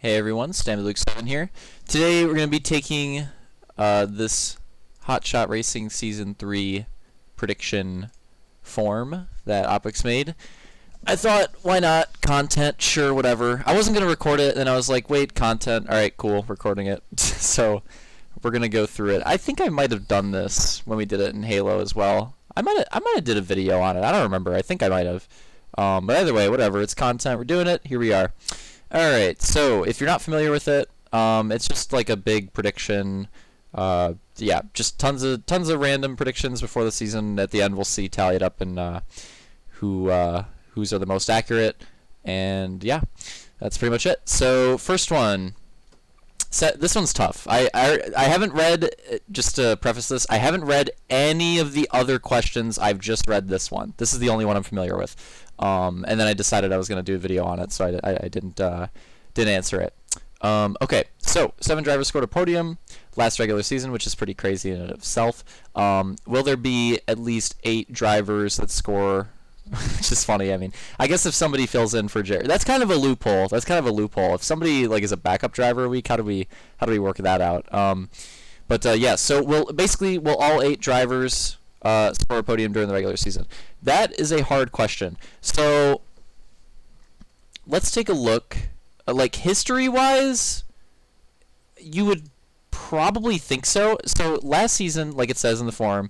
Hey everyone, StampyLuke7 here. Today we're going to be taking this Hotshot Racing Season 3 prediction form that Opix made. I thought, why not? Content, sure, whatever. I wasn't going to record it, and I was like, wait, content, alright, cool, recording it. So we're going to go through it. I think I might have done this when we did it in Halo as well. I might have did a video on it. I don't remember. I think I might have. But either way, whatever. It's content. We're doing it. Here we are. Alright, so if you're not familiar with it, it's just like a big prediction. Yeah, just tons of random predictions before the season. At the end, we'll see tallied up and whose are the most accurate. And yeah, that's pretty much it. So first one. This one's tough. I haven't read, just to preface this, I haven't read any of the other questions. I've just read this one. This is the only one I'm familiar with. And then I decided I was going to do a video on it, so I didn't answer it. Okay, so 7 drivers scored a podium last regular season, which is pretty crazy in and of itself. Will there be at least 8 drivers that score? Which is funny. I mean, I guess if somebody fills in for Jared, that's kind of a loophole. If somebody like is a backup driver a week, how do we work that out? Yeah. So will all 8 drivers score a podium during the regular season? That is a hard question. So let's take a look. Like history-wise, you would probably think so. So last season, like it says in the forum,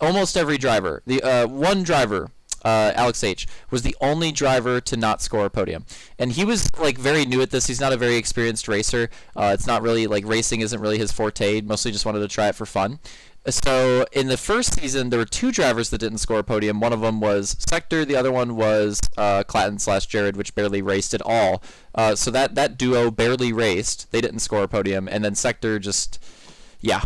almost every driver, one driver, Alex H, was the only driver to not score a podium, and he was like very new at this. He's not a very experienced racer. It's not really like racing isn't really his forte. He mostly just wanted to try it for fun. So in the first season, there were 2 drivers that didn't score a podium. One of them was Sector. The other one was Clatton/Jared, which barely raced at all. So that duo barely raced. They didn't score a podium, and then Sector just. Yeah,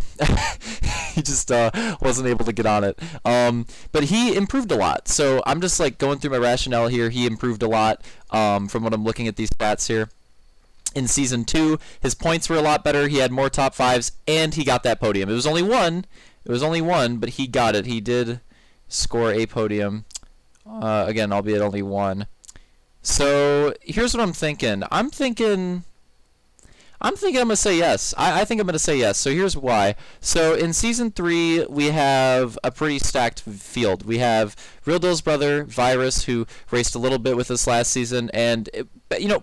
he just wasn't able to get on it. But he improved a lot. So I'm just like going through my rationale here. He improved a lot from what I'm looking at these stats here. In Season 2, his points were a lot better. He had more top 5s, and he got that podium. It was only one. But he got it. He did score a podium. Again, albeit only one. So here's what I'm thinking. I'm thinking I'm going to say yes. I think I'm going to say yes. So here's why. So in Season 3, we have a pretty stacked field. We have Real Deal's brother, Virus, who raced a little bit with us last season, and,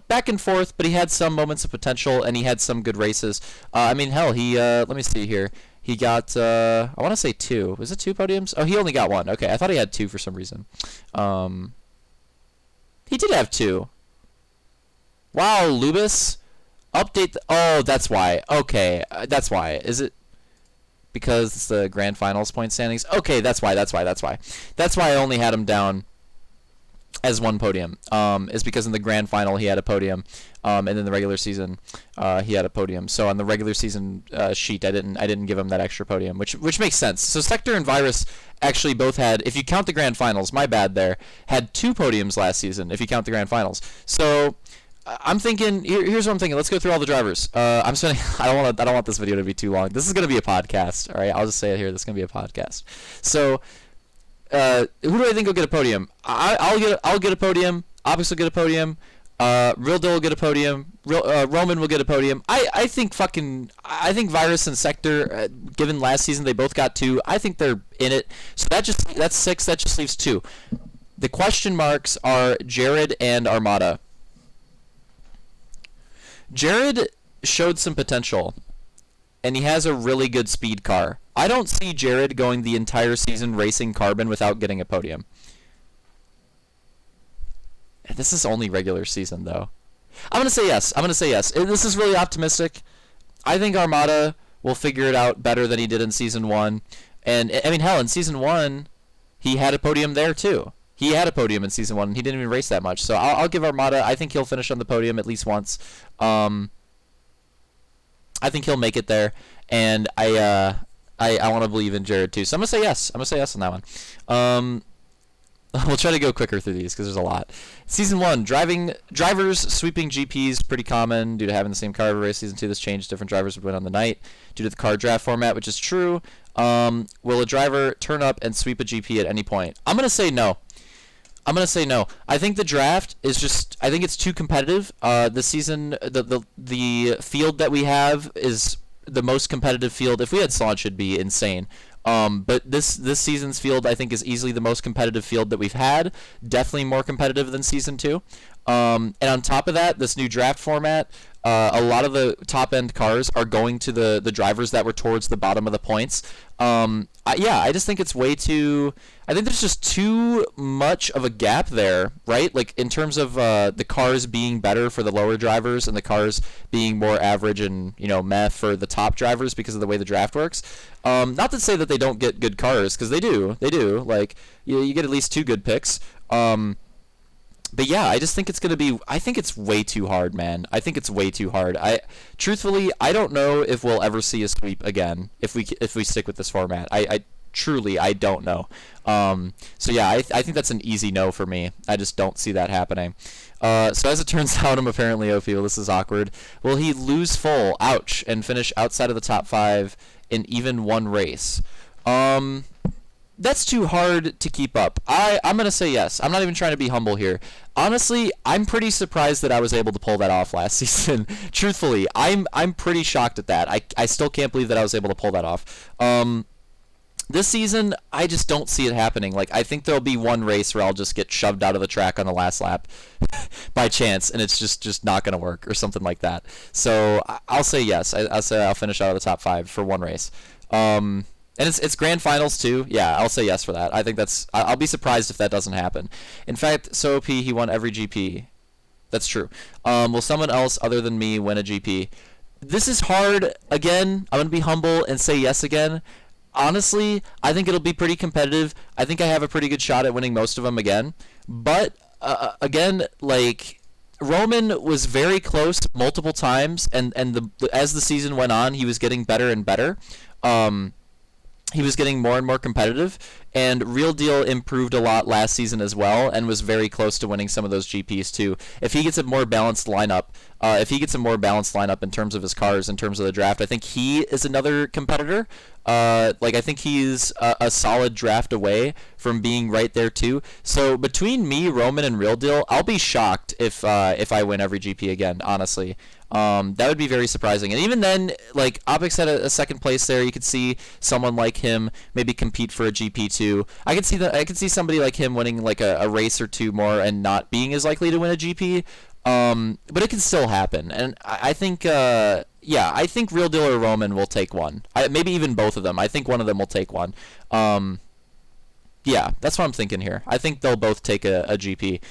back and forth, but he had some moments of potential, and he had some good races. I mean, hell, let me see here. He got, I want to say 2. Was it 2 podiums? Oh, he only got 1. Okay, I thought he had 2 for some reason. He did have 2. Wow, Lubis. Update oh, that's why. Okay, that's why. Is it because it's the grand finals point standings? Okay, that's why. That's why I only had him down as 1 podium. Is because in the grand final he had a podium, and in the regular season he had a podium. So on the regular season sheet, I didn't give him that extra podium, which makes sense. So Sector and Virus actually both had, if you count the grand finals, my bad there, had 2 podiums last season if you count the grand finals. So I'm thinking. Here's what I'm thinking. Let's go through all the drivers. I'm spending. I don't want this video to be too long. This is gonna be a podcast. All right. I'll just say it here. This is gonna be a podcast. So, who do I think will get a podium? I'll get a podium. Opix will get a podium. Real Deal will get a podium. Roman will get a podium. I think Virus and Sector, given last season they both got 2. I think they're in it. So that's 6. That just leaves 2. The question marks are Jared and Armada. Jared showed some potential, and he has a really good speed car. I don't see Jared going the entire season racing Carbon without getting a podium. This is only regular season, though. I'm going to say yes. This is really optimistic. I think Armada will figure it out better than he did in Season 1. And, I mean, hell, in Season 1, he had a podium there, too. He had a podium in Season 1, and he didn't even race that much. So I'll give Armada. I think he'll finish on the podium at least once. I think he'll make it there, and I want to believe in Jared too. So I'm gonna say yes. On that one. We'll try to go quicker through these because there's a lot. Season 1, drivers sweeping GPs, pretty common due to having the same car every race. Season 2, this changed. Different drivers would win on the night due to the car draft format, which is true. Will a driver turn up and sweep a GP at any point? I'm gonna say no. I'm gonna say no. I think the draft is just. I think it's too competitive. This season, the field that we have is the most competitive field. If we had Slaunch, it'd be insane. But this season's field, I think, is easily the most competitive field that we've had. Definitely more competitive than season two. And on top of that, this new draft format, a lot of the top end cars are going to the drivers that were towards the bottom of the points. Yeah, I just think it's way too. I think there's just too much of a gap there, right? Like in terms of the cars being better for the lower drivers and the cars being more average and meh for the top drivers because of the way the draft works. Not to say that they don't get good cars, because they do. They do. Like you get at least two good picks. But yeah, I just think it's gonna be. I think it's way too hard, man. I think it's way too hard. Truthfully, I don't know if we'll ever see a sweep again if we stick with this format. I truly, I don't know. So yeah, I think that's an easy no for me. I just don't see that happening. So as it turns out, I'm apparently OP. Well, this is awkward. Will he lose full? Ouch! And finish outside of the top 5 in even one race. That's too hard to keep up. I'm going to say yes. I'm not even trying to be humble here. Honestly, I'm pretty surprised that I was able to pull that off last season. Truthfully, I'm pretty shocked at that. I still can't believe that I was able to pull that off. This season, I just don't see it happening. Like, I think there'll be one race where I'll just get shoved out of the track on the last lap by chance, and it's just not going to work or something like that. So I'll say yes. I'll say I'll finish out of the top 5 for one race. And it's grand finals too. Yeah, I'll say yes for that. I think that's. I'll be surprised if that doesn't happen. In fact, so OP, he won every GP. That's true. Will someone else other than me win a GP? This is hard. Again, I'm gonna be humble and say yes again. Honestly, I think it'll be pretty competitive. I think I have a pretty good shot at winning most of them again. But again, like Roman was very close multiple times, and as the season went on, he was getting better and better. He was getting more and more competitive, and Real Deal improved a lot last season as well, and was very close to winning some of those GPs too. If he gets a more balanced lineup, in terms of his cars, in terms of the draft, I think he is another competitor. I think he's a solid draft away from being right there too. So between me, Roman, and Real Deal, I'll be shocked if I win every GP again. Honestly, that would be very surprising. And even then, like Opix had a second place there. You could see someone like him maybe compete for a GP too. I could see somebody like him winning like a race or two more and not being as likely to win a GP. But it can still happen, and I think. Yeah, I think Real Deal or Roman will take one. Maybe even both of them. I think one of them will take one. Yeah, that's what I'm thinking here. I think they'll both take a GP.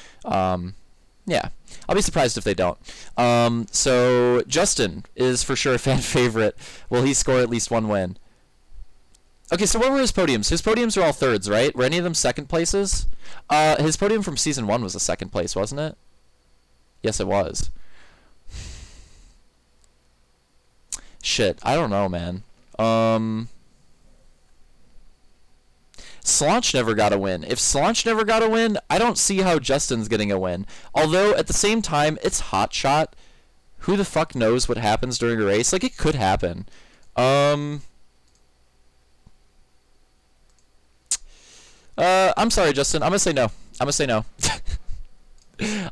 Yeah, I'll be surprised if they don't. So Justin is for sure a fan favorite. Will he score at least one win? Okay, so what were his podiums? His podiums were all thirds, right? Were any of them second places? His podium from season 1 was a second place, wasn't it? Yes, it was. Shit, I don't know, man. Slaunch never got a win. If Slaunch never got a win, I don't see how Justin's getting a win. Although, at the same time, it's Hotshot. Who the fuck knows what happens during a race? Like, it could happen. I'm sorry, Justin. I'm gonna say no. I'm gonna say no.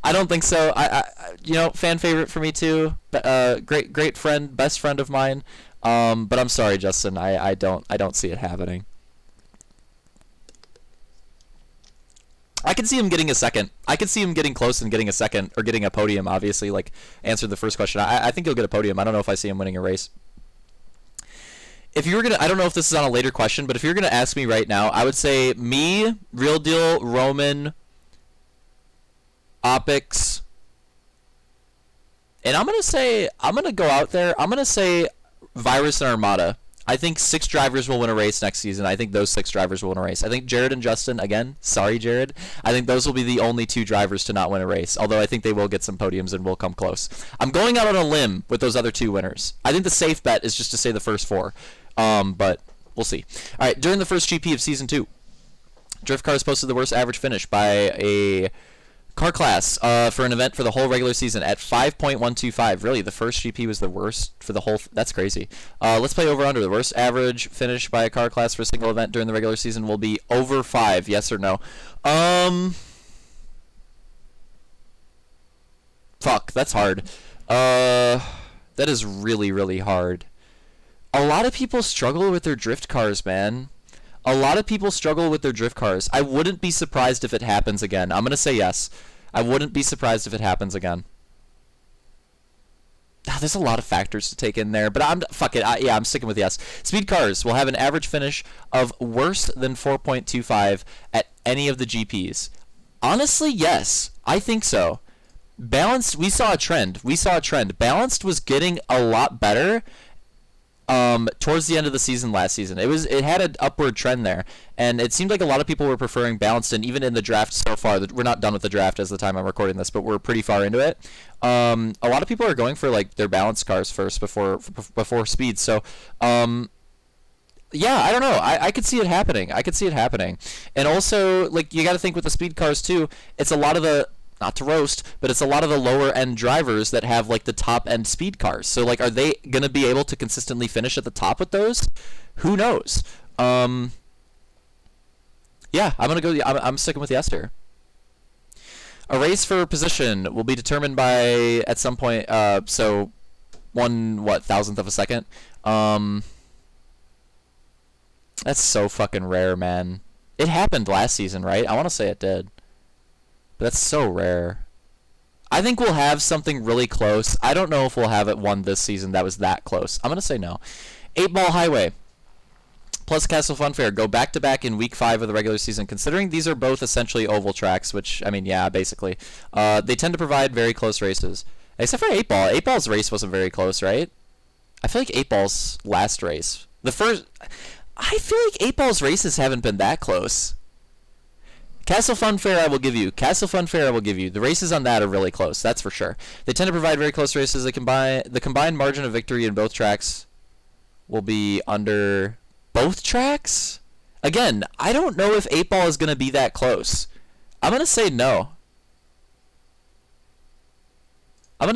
I don't think so. Fan favorite for me too. Great friend, best friend of mine. But I'm sorry, Justin. I don't see it happening. I can see him getting a second. I can see him getting close and getting a second or getting a podium. Obviously, like answered the first question. I think he'll get a podium. I don't know if I see him winning a race. If you were gonna, I don't know if this is on a later question, but if you're gonna ask me right now, I would say me, Real Deal, Roman, Opix, and I'm gonna go out there. I'm gonna say Virus and Armada. I think 6 drivers will win a race next season. I think those 6 drivers will win a race. I think Jared and Justin, again, sorry Jared, I think those will be the only 2 drivers to not win a race. Although I think they will get some podiums and will come close. I'm going out on a limb with those other 2 winners. I think the safe bet is just to say the first 4, but we'll see. All right, during the first GP of season 2, Drift Cars posted the worst average finish by a car class for an event for the whole regular season at 5.125. Really, the first GP was the worst for the whole. That's crazy. Let's play over under. The worst average finish by a car class for a single event during the regular season will be over 5. Yes or no? Fuck, that's hard. That is really, really hard. A lot of people struggle with their drift cars, man. A lot of people struggle with their drift cars. I wouldn't be surprised if it happens again. I'm going to say yes. I wouldn't be surprised if it happens again. There's a lot of factors to take in there, but fuck it. I'm sticking with yes. Speed cars will have an average finish of worse than 4.25 at any of the GPs. Honestly, yes. I think so. Balanced, we saw a trend. Balanced was getting a lot better towards the end of the season last season. It had an upward trend there, and it seemed like a lot of people were preferring Balanced, and even in the draft so far, we're not done with the draft as the time I'm recording this, but we're pretty far into it. A lot of people are going for like their Balanced cars first before Speed. So yeah, I don't know. I could see it happening. And also, like, you got to think with the Speed cars too, it's a lot of the, not to roast, but it's a lot of the lower end drivers that have like the top end speed cars. So like, are they gonna be able to consistently finish at the top with those? Who knows? Yeah, I'm gonna go. I'm sticking with yes here. A race for position will be determined by at some point. So 1/1000th of a second. That's so fucking rare, man. It happened last season, right? I want to say it did. But that's so rare. I think we'll have something really close. I don't know if we'll have it one this season that was that close. I'm going to say no. 8-Ball Highway plus Castle Funfair go back-to-back in Week 5 of the regular season. Considering these are both essentially oval tracks, which, I mean, yeah, basically. They tend to provide very close races. Except for 8-Ball. 8-Ball's race wasn't very close, right? I feel like 8-Ball's last race. I feel like 8-Ball's races haven't been that close. Castle Funfair, I will give you. The races on that are really close, that's for sure. They tend to provide very close races. The combined margin of victory in both tracks will be under both tracks? Again, I don't know if 8-Ball is going to be that close. I'm going to say no. I don't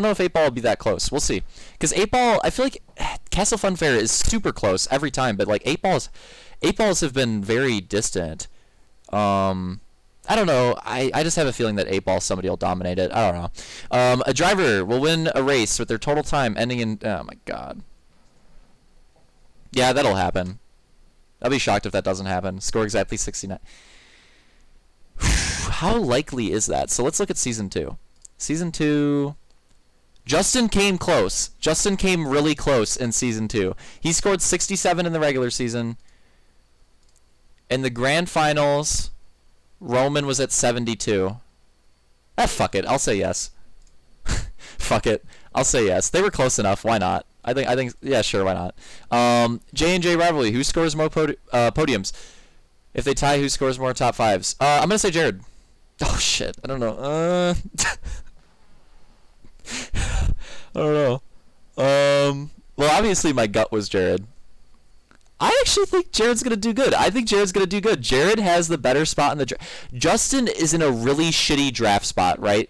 know if 8-Ball will be that close. We'll see. Because 8-Ball, I feel like Castle Funfair is super close every time, but like 8-Balls have been very distant. I don't know. I just have a feeling that 8-Ball, somebody will dominate it. I don't know. A driver will win a race with their total time ending in... Oh, my God. Yeah, that'll happen. I'll be shocked if that doesn't happen. Score exactly 69. How likely is that? So let's look at Season 2. Season 2... Justin came close. Justin came really close in Season 2. He scored 67 in the regular season. In the grand finals, Roman was at 72. Fuck it. I'll say yes. Fuck it. I'll say yes. They were close enough. Why not? I think. Yeah, sure. Why not? J&J rivalry. Who scores more podiums? If they tie, who scores more top fives? I'm gonna say Jared. Oh shit. I don't know. I don't know. Well, obviously my gut was Jared. I actually think Jared's going to do good. Jared has the better spot in the draft. Justin is in a really shitty draft spot, right?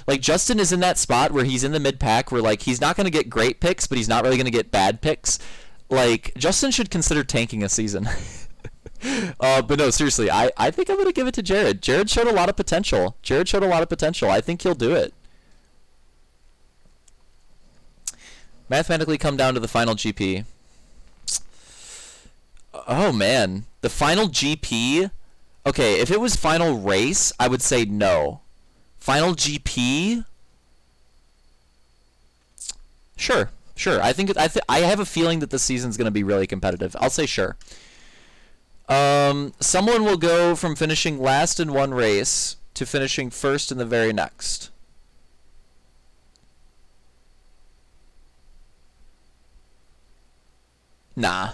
Like, Justin is in that spot where he's in the mid-pack where, like, he's not going to get great picks, but he's not really going to get bad picks. Like, Justin should consider tanking a season. But no, seriously, I think I'm going to give it to Jared. Jared showed a lot of potential. I think he'll do it. Mathematically come down to the final GP. Oh, man. The final GP? Okay, if it was final race, I would say no. Final GP? Sure. I have a feeling that this season's going to be really competitive. I'll say sure. Someone will go from finishing last in one race to finishing first in the very next. Nah.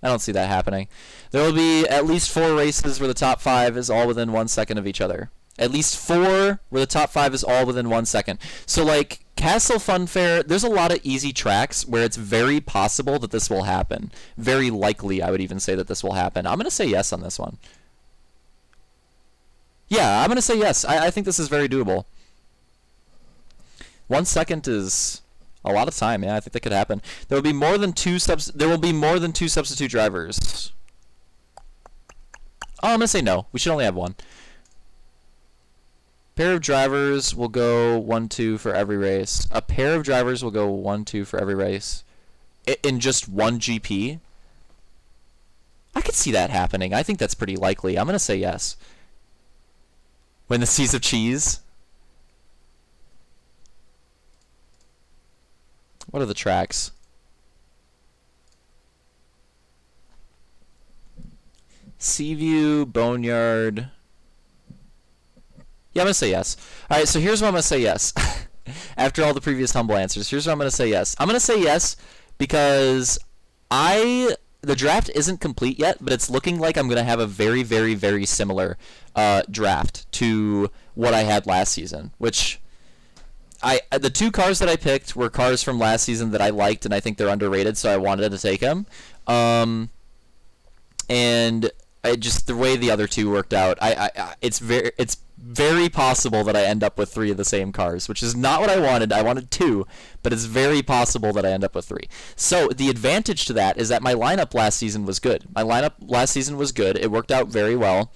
I don't see that happening. There will be at least 4 races where the top 5 is all within 1 second of each other. At least 4 where the top 5 is all within 1 second. So, like, Castle Funfair, there's a lot of easy tracks where it's very possible that this will happen. Very likely, I would even say that this will happen. I'm going to say yes on this one. Yeah, I'm going to say yes. I think this is very doable. 1 second is... a lot of time, yeah. I think that could happen. There will be more than two substitute drivers. Oh, I'm gonna say no. We should only have one. Pair of drivers will go 1-2 for every race. A pair of drivers will go 1-2 for every race. In just one GP? I could see that happening. I think that's pretty likely. I'm going to say yes. Win the Seas of Cheese. What are the tracks? Seaview, Boneyard. Yeah, I'm going to say yes. All right, so here's why I'm going to say yes. After all the previous humble answers, here's why I'm going to say yes. I'm going to say yes because the draft isn't complete yet, but it's looking like I'm going to have a very, very, very similar draft to what I had last season, which the two cars that I picked were cars from last season that I liked, and I think they're underrated, so I wanted to take them. And just the way the other two worked out, it's very possible that I end up with 3 of the same cars, which is not what I wanted. I wanted 2, but it's very possible that I end up with 3. So the advantage to that is that my lineup last season was good. My lineup last season was good. It worked out very well.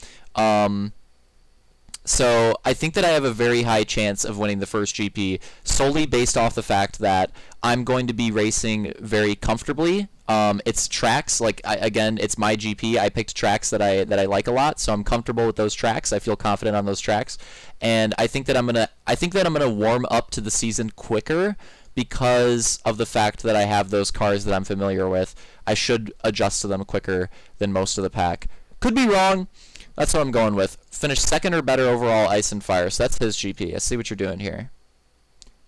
So I think that I have a very high chance of winning the first GP solely based off the fact that I'm going to be racing very comfortably. It's tracks, again, it's my GP. I picked tracks that I like a lot, so I'm comfortable with those tracks. I feel confident on those tracks, and I think that I'm gonna warm up to the season quicker because of the fact that I have those cars that I'm familiar with. I should adjust to them quicker than most of the pack. Could be wrong. That's what I'm going with. Finish second or better overall, Ice and Fire. So that's his GP. I see what you're doing here.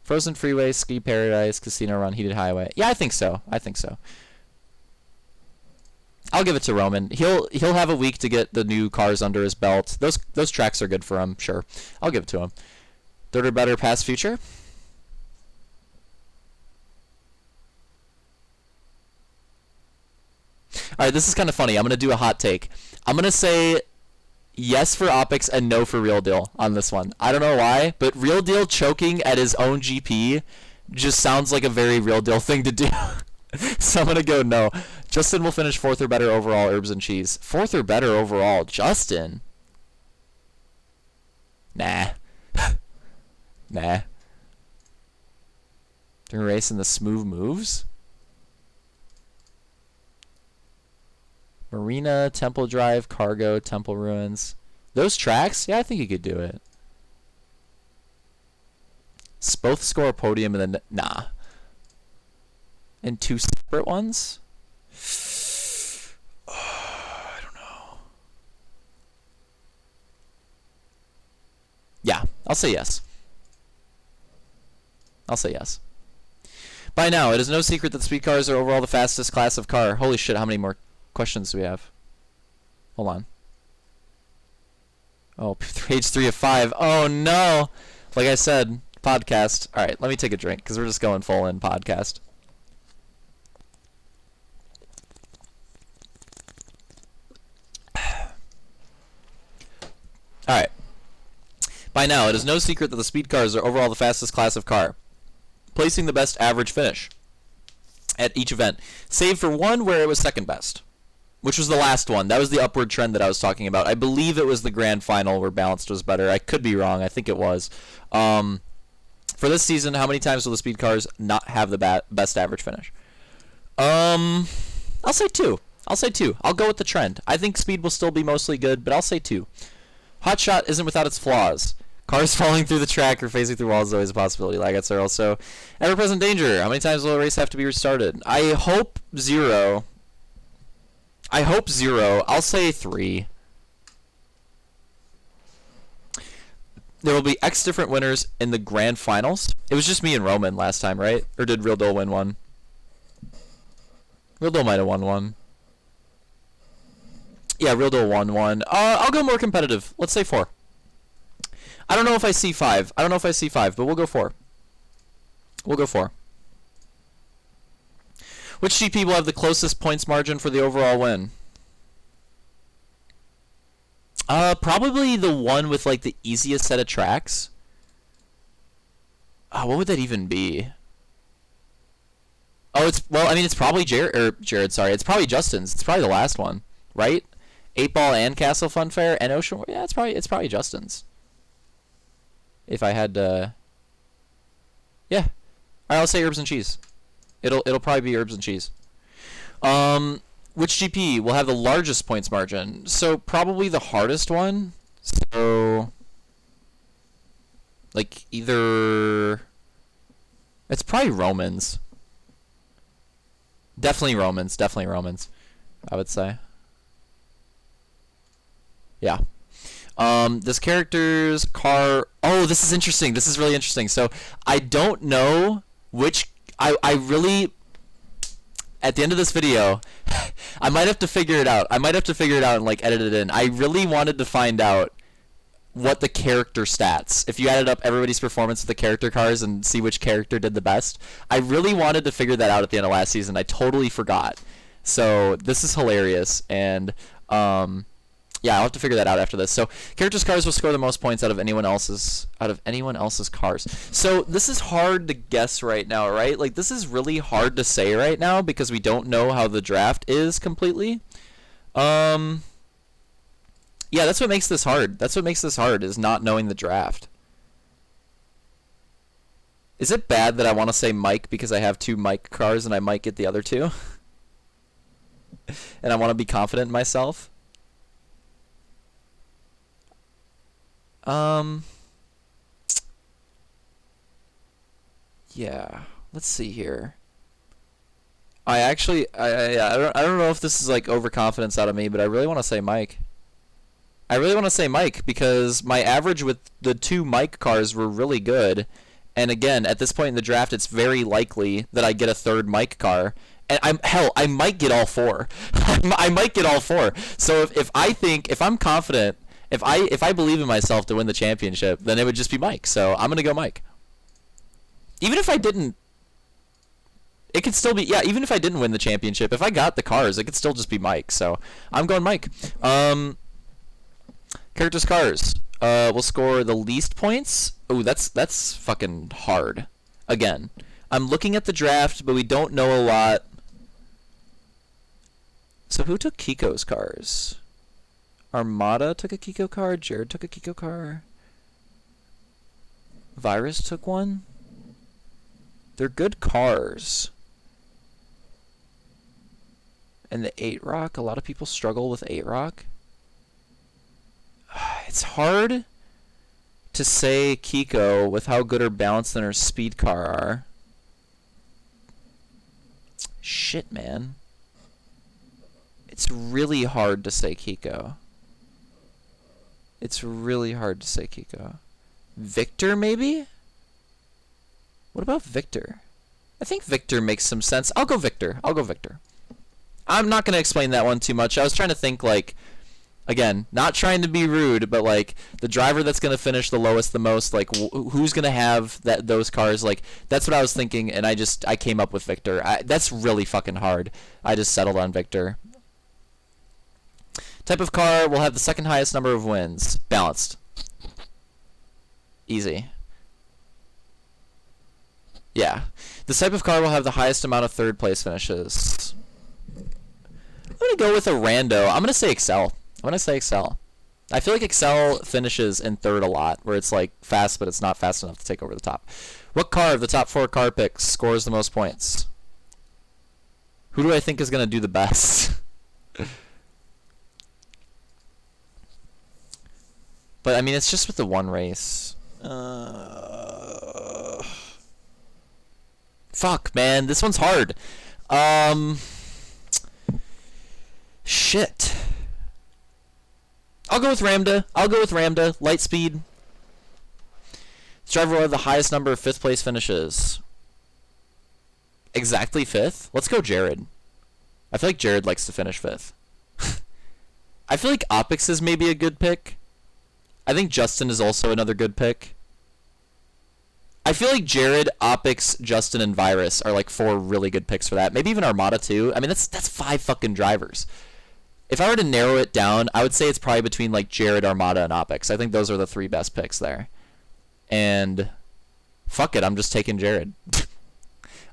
Frozen Freeway, Ski Paradise, Casino Run, Heated Highway. Yeah, I think so. I'll give it to Roman. He'll have a week to get the new cars under his belt. Those tracks are good for him, sure. I'll give it to him. Third or better, Past Future. All right, this is kind of funny. I'm going to do a hot take. I'm going to say yes for Opix and no for Real Deal on this one. I don't know why, but Real Deal choking at his own GP just sounds like a very Real Deal thing to do. So I'm going to go no. Justin will finish 4th or better overall, Herbs and Cheese. 4th or better overall, Justin? Nah. Nah. Doing a race in the Smooth Moves? Marina, Temple Drive, Cargo, Temple Ruins. Those tracks? Yeah, I think you could do it. Both score a podium and then... Nah. And 2 separate ones? Oh, I don't know. Yeah, I'll say yes. By now, it is no secret that speed cars are overall the fastest class of car. Holy shit, how many more questions do we have? Hold on. Oh, page 3 of 5. Oh no! Like I said, podcast. Alright, let me take a drink, because we're just going full in podcast. Alright. By now, it is no secret that the speed cars are overall the fastest class of car, placing the best average finish at each event, save for one where it was second best, which was the last one. That was the upward trend that I was talking about. I believe it was the grand final where balanced was better. I could be wrong. I think it was. For this season, how many times will the speed cars not have the best average finish? I'll say 2. I'll go with the trend. I think speed will still be mostly good, but I'll say 2. Hotshot isn't without its flaws. Cars falling through the track or phasing through walls is always a possibility. Like it's also ever-present danger. How many times will a race have to be restarted? I hope 0. I'll say 3. There will be X different winners in the grand finals. It was just me and Roman last time, right? Or did Real Deal win one? Real Deal might have won one. Yeah, Real Deal won one. I'll go more competitive. Let's say 4. I don't know if I see 5. But we'll go 4. Which GP will have the closest points margin for the overall win? Probably the one with like the easiest set of tracks. What would that even be? Oh, it's probably Jared. Sorry, it's probably Justin's. It's probably the last one, right? 8 Ball and Castle Fun Fair and Ocean. Yeah, it's probably Justin's. if I had to. Yeah. I'll say herbs and cheese. It'll probably be herbs and cheese. Which GP will have the largest points margin? So probably the hardest one. So like either it's probably Romans. Definitely Romans. Definitely Romans. I would say. Yeah. This character's car. Oh, this is interesting. This is really interesting. So I don't know which. I really. At the end of this video, I might have to figure it out. I might have to figure it out and like edit it in. I really wanted to find out what the character stats, if you added up everybody's performance with the character cars and see which character did the best. I really wanted to figure that out at the end of last season. I totally forgot. So this is hilarious, and yeah, I'll have to figure that out after this. So characters' cars will score the most points out of anyone else's cars. So this is hard to guess right now, right? Like this is really hard to say right now because we don't know how the draft is completely. Yeah, that's what makes this hard. That's what makes this hard is not knowing the draft. Is it bad that I want to say Mike because I have 2 Mike cars and I might get the other 2? And I want to be confident in myself? Yeah, let's see here. I don't know if this is like overconfidence out of me, but I really want to say Mike. I really want to say Mike because my average with the 2 Mike cars were really good. And again, at this point in the draft, it's very likely that I get a 3rd Mike car. And I might get all 4. I might get all 4. So if I'm confident, if I believe in myself to win the championship, then it would just be Mike. So I'm gonna go Mike. Even if I didn't, it could still be, yeah. Even if I didn't win the championship, if I got the cars, it could still just be Mike. So I'm going Mike. Characters' cars will score the least points. Oh, that's fucking hard. Again, I'm looking at the draft, but we don't know a lot. So who took Kiko's cars? Armada took a Kiko car. Jared took a Kiko car. Virus took one. They're good cars. And the 8 Rock, a lot of people struggle with 8 Rock. It's hard to say Kiko with how good her balance and her speed car are. Shit, man. It's really hard to say Kiko. It's really hard to say Kiko. Victor, maybe? What about Victor? I think Victor makes some sense. I'll go Victor. I'm not going to explain that one too much. I was trying to think, like, again, not trying to be rude, but, like, the driver that's going to finish the lowest, the most, like, who's going to have those cars? Like, that's what I was thinking, and I came up with Victor. That's really fucking hard. I just settled on Victor. Type of car will have the 2nd highest number of wins. Balanced. Easy. Yeah. This type of car will have the highest amount of 3rd place finishes. I'm going to go with a rando. I'm going to say Excel. I feel like Excel finishes in 3rd a lot, where it's like fast, but it's not fast enough to take over the top. What car of the top 4 car picks scores the most points? Who do I think is going to do the best? But, I mean, it's just with the one race. Fuck, man. This one's hard. Shit. I'll go with Ramda. Light speed. This driver will have the highest number of 5th place finishes. Exactly 5th? Let's go Jared. I feel like Jared likes to finish 5th. I feel like Opix is maybe a good pick. I think Justin is also another good pick. I feel like Jared, Opix, Justin, and Virus are like 4 really good picks for that. Maybe even Armada too. I mean, that's 5 fucking drivers. If I were to narrow it down, I would say it's probably between like Jared, Armada, and Opix. I think those are the 3 best picks there. And fuck it, I'm just taking Jared.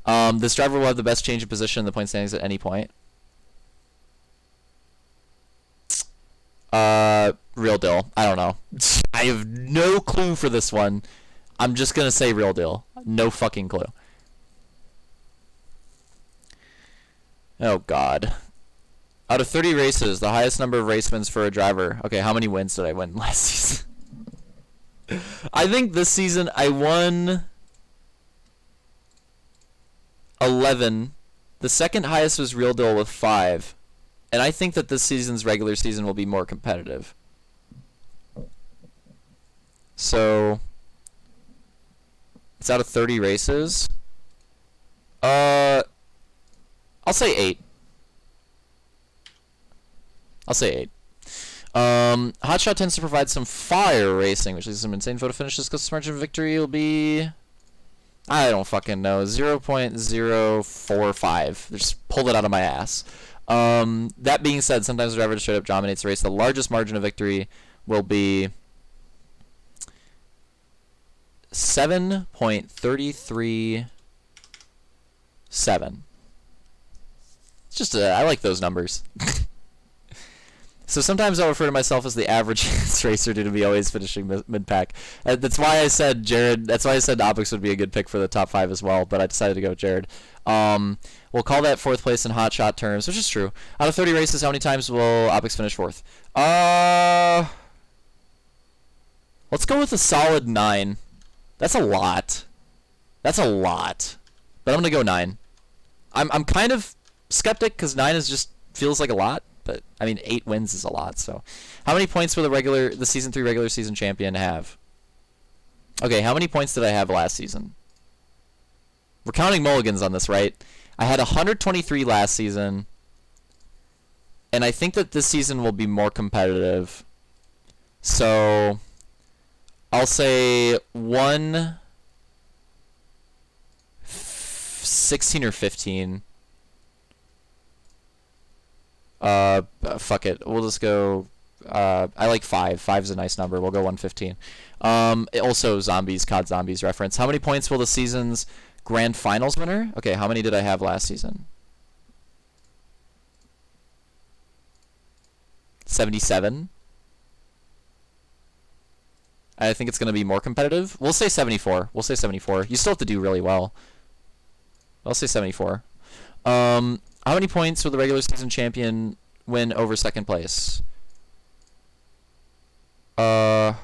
This driver will have the best change of position in the point standings at any point. Real deal. I don't know. I have no clue for this one. I'm just gonna say real deal. No fucking clue. Oh god. Out of 30 races, the highest number of race wins for a driver. Okay, how many wins did I win last season? I think this season I won 11. The second highest was Real Deal with 5. And I think that this season's regular season will be more competitive. So, it's out of 30 races. I'll say 8. I'll say 8. Hotshot tends to provide some fire racing, which is some insane photo finishes. Closest margin of victory will be... I don't fucking know. 0.045. Just pulled it out of my ass. That being said, sometimes the driver just straight up dominates the race. The largest margin of victory will be 7.337. It's just I like those numbers. So sometimes I'll refer to myself as the average racer due to me always finishing mid-pack. That's why I said Jared. That's why I said Opix would be a good pick for the top 5 as well, but I decided to go with Jared. We'll call that 4th place in Hotshot terms, which is true. Out of 30 races, how many times will Opix finish 4th? Let's go with a solid 9. That's a lot. That's a lot. But I'm going to go 9. I'm kind of skeptic because 9 is just feels like a lot. But, I mean, 8 wins is a lot, so. How many points will the Season 3 regular season champion have? Okay, how many points did I have last season? We're counting mulligans on this, right? I had 123 last season. And I think that this season will be more competitive. So, I'll say 16 or 15. Fuck it. We'll just go. I like 5. 5's a nice number. We'll go 115. Also, zombies, COD Zombies reference. How many points will the season's grand finals winner? Okay, how many did I have last season? 77. I think it's going to be more competitive. We'll say 74. We'll say 74. You still have to do really well. I'll say 74. How many points will the regular season champion win over second place? That's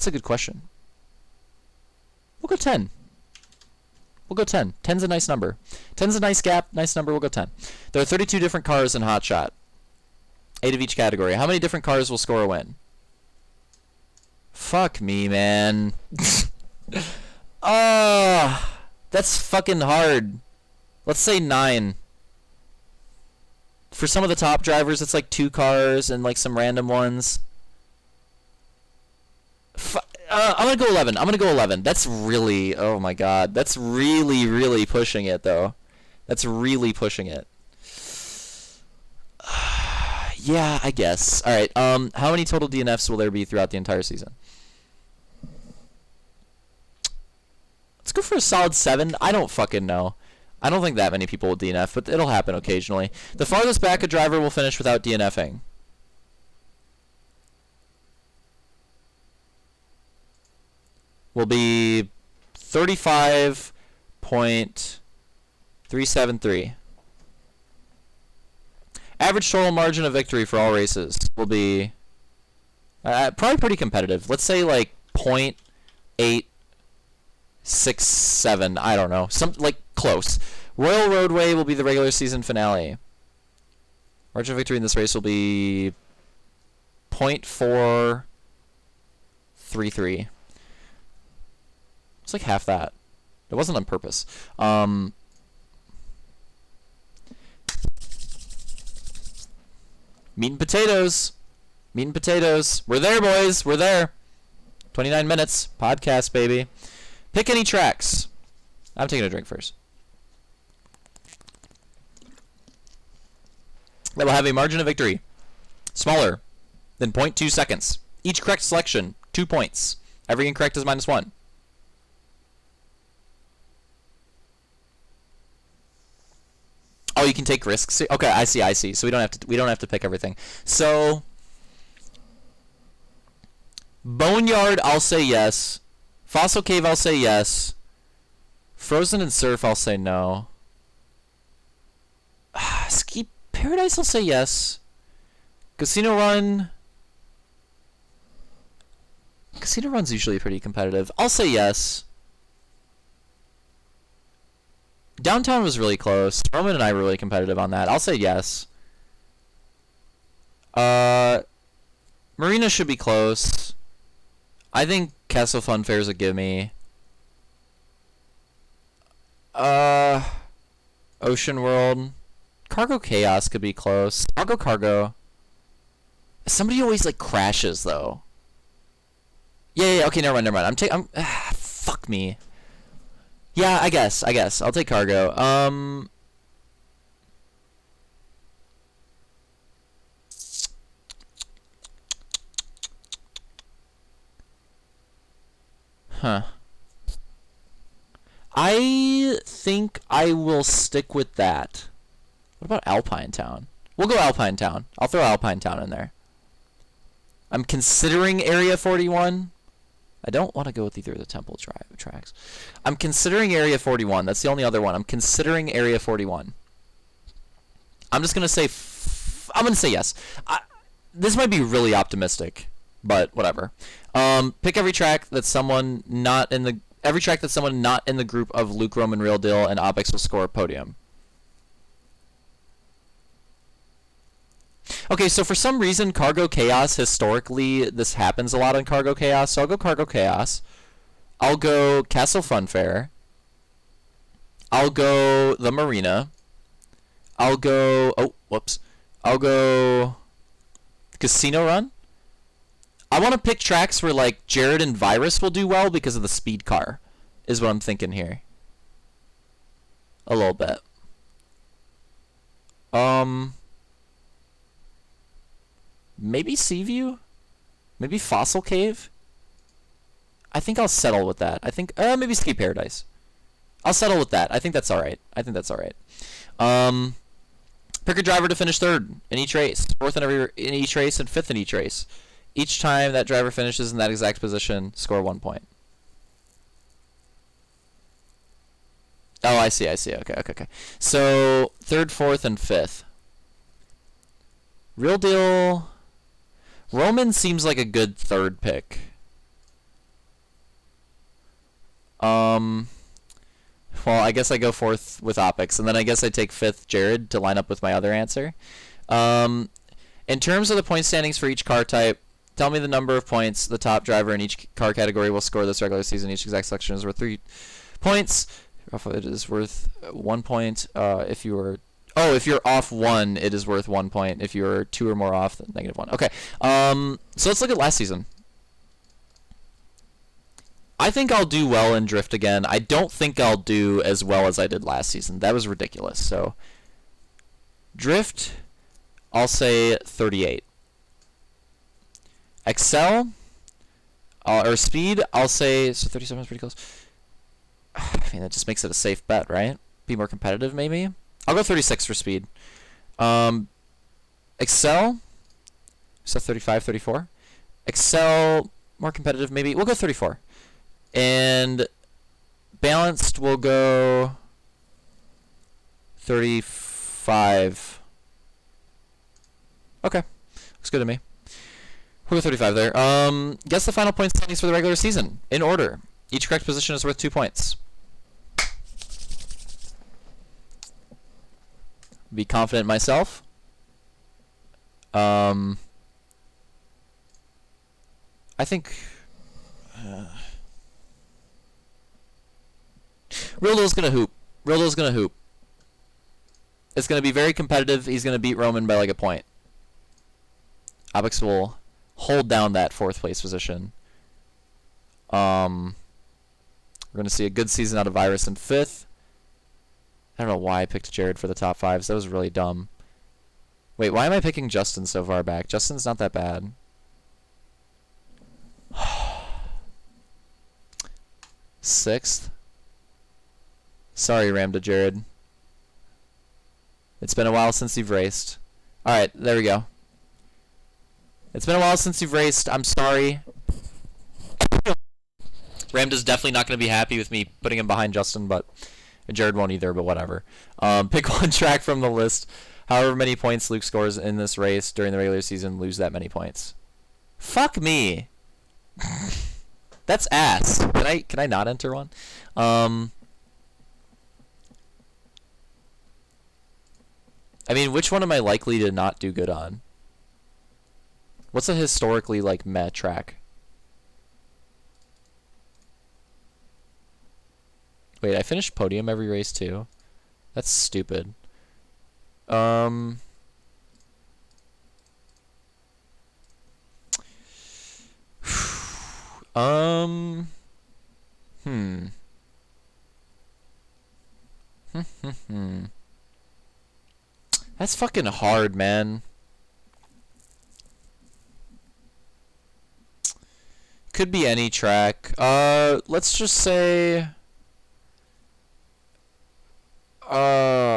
a good question. We'll go 10. We'll go 10. 10's a nice number. 10's a nice gap, nice number. We'll go 10. There are 32 different cars in Hotshot. 8 of each category. How many different cars will score a win? Fuck me, man. That's fucking hard. Let's say 9. For some of the top drivers, it's like 2 cars and like some random ones. I'm gonna go 11. I'm gonna go 11. That's really, oh my god. That's really, really pushing it, though. That's really pushing it. Yeah, I guess. All right. How many total DNFs will there be throughout the entire season? Let's go for a solid 7. I don't fucking know. I don't think that many people will DNF, but it'll happen occasionally. The farthest back a driver will finish without DNFing. Will be 35.373. Average total margin of victory for all races will be probably pretty competitive. Let's say like 0.867. I don't know. Some like close. Royal Roadway will be the regular season finale. Margin of victory in this race will be 0.433. It's like half that. It wasn't on purpose. Meat and potatoes. Meat and potatoes. We're there, boys. We're there. 29 minutes. Podcast, baby. Pick any tracks. I'm taking a drink first. That will have a margin of victory smaller than 0.2 seconds. Each correct selection, 2 points. Every incorrect is -1. Oh, you can take risks. Okay, I see. I see. So we don't have to pick everything. So Boneyard, I'll say yes. Fossil Cave, I'll say yes. Frozen and Surf, I'll say no. Ski Paradise, I'll say yes. Casino Run. Casino Run's usually pretty competitive. I'll say yes. Downtown was really close. Roman and I were really competitive on that. I'll say yes. Marina should be close. I think Castle Fun Fair is a gimme. Ocean World. Cargo Chaos could be close. I'll go Cargo. Somebody always like crashes though. Yeah. Okay, never mind. Fuck me. Yeah, I guess. I'll take Cargo. Huh. I think I will stick with that. What about Alpine Town? We'll go Alpine Town. I'll throw Alpine Town in there. I'm considering Area 41. I don't want to go with either of the Temple tracks. I'm considering Area 41. That's the only other one. I'm considering Area 41. I'm just going to say... I'm going to say yes. This might be really optimistic, but whatever. Pick every track that someone not in the... Every track that someone not in the group of Luke, Roman, Real Deal, and Obix will score a podium. Okay, so for some reason, Cargo Chaos, historically, this happens a lot in Cargo Chaos, so I'll go Cargo Chaos. I'll go Castle Fun Fair. I'll go the Marina. I'll go... Oh, whoops. I'll go Casino Run. I want to pick tracks where, like, Jared and Virus will do well because of the speed car, is what I'm thinking here. A little bit. Maybe Seaview? Maybe Fossil Cave? I think I'll settle with that. I think, maybe Ski Paradise. I'll settle with that. I think that's alright. Pick a driver to finish third in each race, fourth in each race, and fifth in each race. Each time that driver finishes in that exact position, score 1 point. Oh, I see. Okay. So, third, fourth, and fifth. Real Deal... Roman seems like a good third pick. Well, I guess I go fourth with Opix, and then I guess I take fifth Jared to line up with my other answer. In terms of the point standings for each car type, tell me the number of points the top driver in each car category will score this regular season. Each exact selection is worth 3 points. It is worth 1 point. If you're off 1, it is worth 1 point. If you're 2 or more off, then -1. Okay. So let's look at last season. I think I'll do well in Drift again. I don't think I'll do as well as I did last season. That was ridiculous. So Drift, I'll say 38. Excel, or Speed, I'll say, so 37 is pretty close. I mean, that just makes it a safe bet, right? Be more competitive, maybe? I'll go 36 for Speed. Excel, so 35, 34. Excel, more competitive, maybe. We'll go 34. And Balanced, we'll go 35. Okay, looks good to me. We'll go 35 there. Guess the final point standings for the regular season, in order. Each correct position is worth 2 points. Be confident in myself. I think Real Deal's gonna hoop. It's gonna be very competitive. He's gonna beat Roman by like a point. Obix will hold down that 4th place position. We're gonna see a good season out of Virus in 5th. I don't know why I picked Jared for the top 5s. That was really dumb. Wait, why am I picking Justin so far back? Justin's not that bad. 6th. Sorry, Ramda Jared. It's been a while since you've raced. Alright, there we go. It's been a while since you've raced. I'm sorry. Ramda's definitely not going to be happy with me putting him behind Justin, but Jared won't either, but whatever. Pick one track from the list. However many points Luke scores in this race during the regular season, lose that many points. Fuck me. That's ass. Can I not enter one? I mean, which one am I likely to not do good on? What's a historically, like, meh track? Wait, I finished podium every race, too? That's stupid. That's fucking hard, man. Could be any track. Let's just say...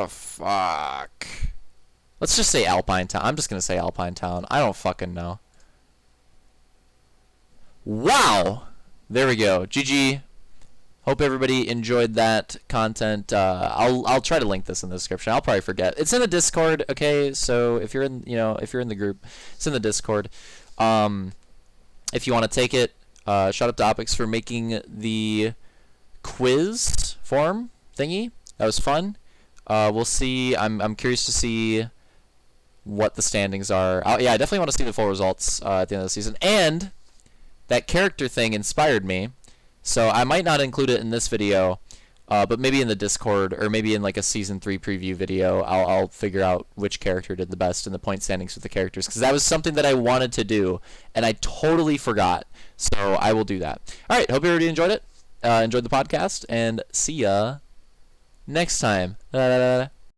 fuck. Let's just say Alpine Town. I'm just gonna say Alpine Town. I don't fucking know. Wow! There we go. GG. Hope everybody enjoyed that content. I'll try to link this in the description. I'll probably forget. It's in the Discord, okay? So if you're in, if you're in the group, it's in the Discord. If you want to take it, shout out to Opix for making the quiz form thingy. That was fun. We'll see. I'm curious to see what the standings are. Yeah, I definitely want to see the full results at the end of the season. And that character thing inspired me. So I might not include it in this video, but maybe in the Discord or maybe in like a Season 3 preview video, I'll figure out which character did the best in the point standings with the characters, because that was something that I wanted to do, and I totally forgot. So I will do that. All right, hope everybody enjoyed it, enjoyed the podcast, and see ya next time.